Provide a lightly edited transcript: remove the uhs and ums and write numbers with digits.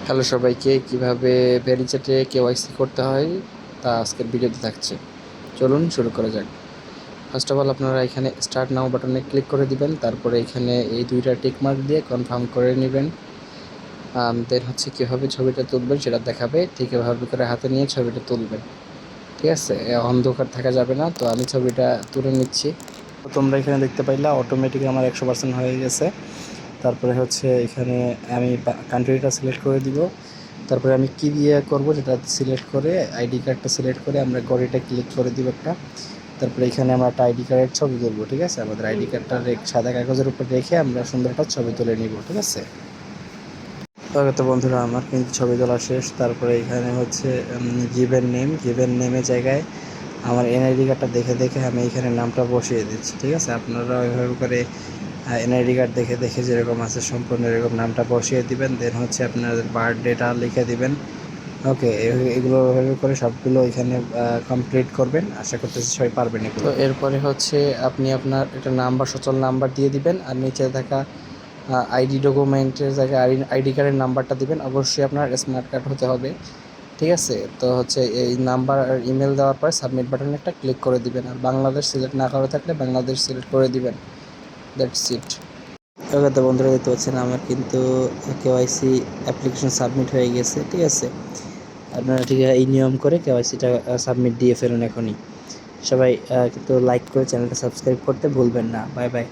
Hello সবাইকে, কিভাবে ভেরিচ্যাটে KYC করতে হয় তা আজকের ভিডিওতে থাকছে। চলুন শুরু করা যাক। ফার্স্ট অফ অল আপনারা এখানে স্টার্ট নাও বাটনে ক্লিক করে দিবেন, তারপরে এখানে এই দুইটা টিক মার্ক দিয়ে কনফার্ম করে নেবেন। দেন হচ্ছে কীভাবে ছবিটা তুলবেন সেটা দেখাবে, ঠিক এভাবে করে হাতে নিয়ে ছবিটা তুলবেন। ঠিক আছে, অন্ধকার থাকা যাবে না। তো আমি ছবিটা তুলে নিচ্ছি। তো তোমরা এখানে দেখতে পাইলা অটোমেটিক আমার 100% হয়ে গেছে। তারপরে হচ্ছে এখানে আমি কান্ট্রিটা সিলেক্ট করে দিব। তারপরে আমি কী দিয়ে করব সেটা সিলেক্ট করে আইডি কার্ডটা সিলেক্ট করে আমরা ঘড়িটা ক্লিক করে দিব একটা। তারপরে এখানে আমরা একটা আইডি কার্ডের ছবি তুলব। ঠিক আছে, আমাদের আইডি কার্ডটা সাদা কাগজের উপর রেখে আমরা সুন্দর একটা ছবি তুলে নিব। ঠিক আছে, তো বন্ধুরা আমার কিন্তু ছবি তোলা শেষ। তারপরে এখানে হচ্ছে গিভেন নেমের জায়গায় আমার এনআইডি কার্ডটা দেখে দেখে আমি এখানে নামটা বসিয়ে দিচ্ছি। ঠিক আছে, আপনারা ওইভাবে করে এনআইডি কার্ড দেখে দেখে যেরকম আছে সম্পূর্ণ এরকম নামটা বসিয়ে দিবেন। দেন হচ্ছে আপনাদের বার্থডেটা লিখে দিবেন। ওকে, এগুলো ওইভাবে করে সবগুলো এখানে কমপ্লিট করবেন। আশা করতেছি সবাই পারবেন এগুলো। তো এরপরে হচ্ছে আপনি আপনার একটা নাম্বার, সচল নাম্বার দিয়ে দিবেন, আর নিচে থাকা আইডি ডকুমেন্টের জায়গায় আইডি কার্ডের নাম্বারটা দিবেন। অবশ্যই আপনার স্মার্ট কার্ড হতে হবে। ঠিক আছে, তো হচ্ছে এই নাম্বার আর ইমেল দেওয়ার পর সাবমিট বাটনে একটা ক্লিক করে দিবেন, আর বাংলাদেশ সিলেক্ট না করে থাকলে বাংলাদেশ সিলেক্ট করে দিবেন। That's it. ওকে, তো বন্ধুরা দেখতে পাচ্ছেন আমার কিন্তু কেওয়াইসি অ্যাপ্লিকেশন সাবমিট হয়ে গেছে। ঠিক আছে, আপনারা ঠিক এই নিয়ম করে কেওয়াইসিটা সাবমিট দিয়ে ফেলুন এখনই। সবাই কিন্তু লাইক করে চ্যানেলটা সাবস্ক্রাইব করতে ভুলবেন না। Bye bye.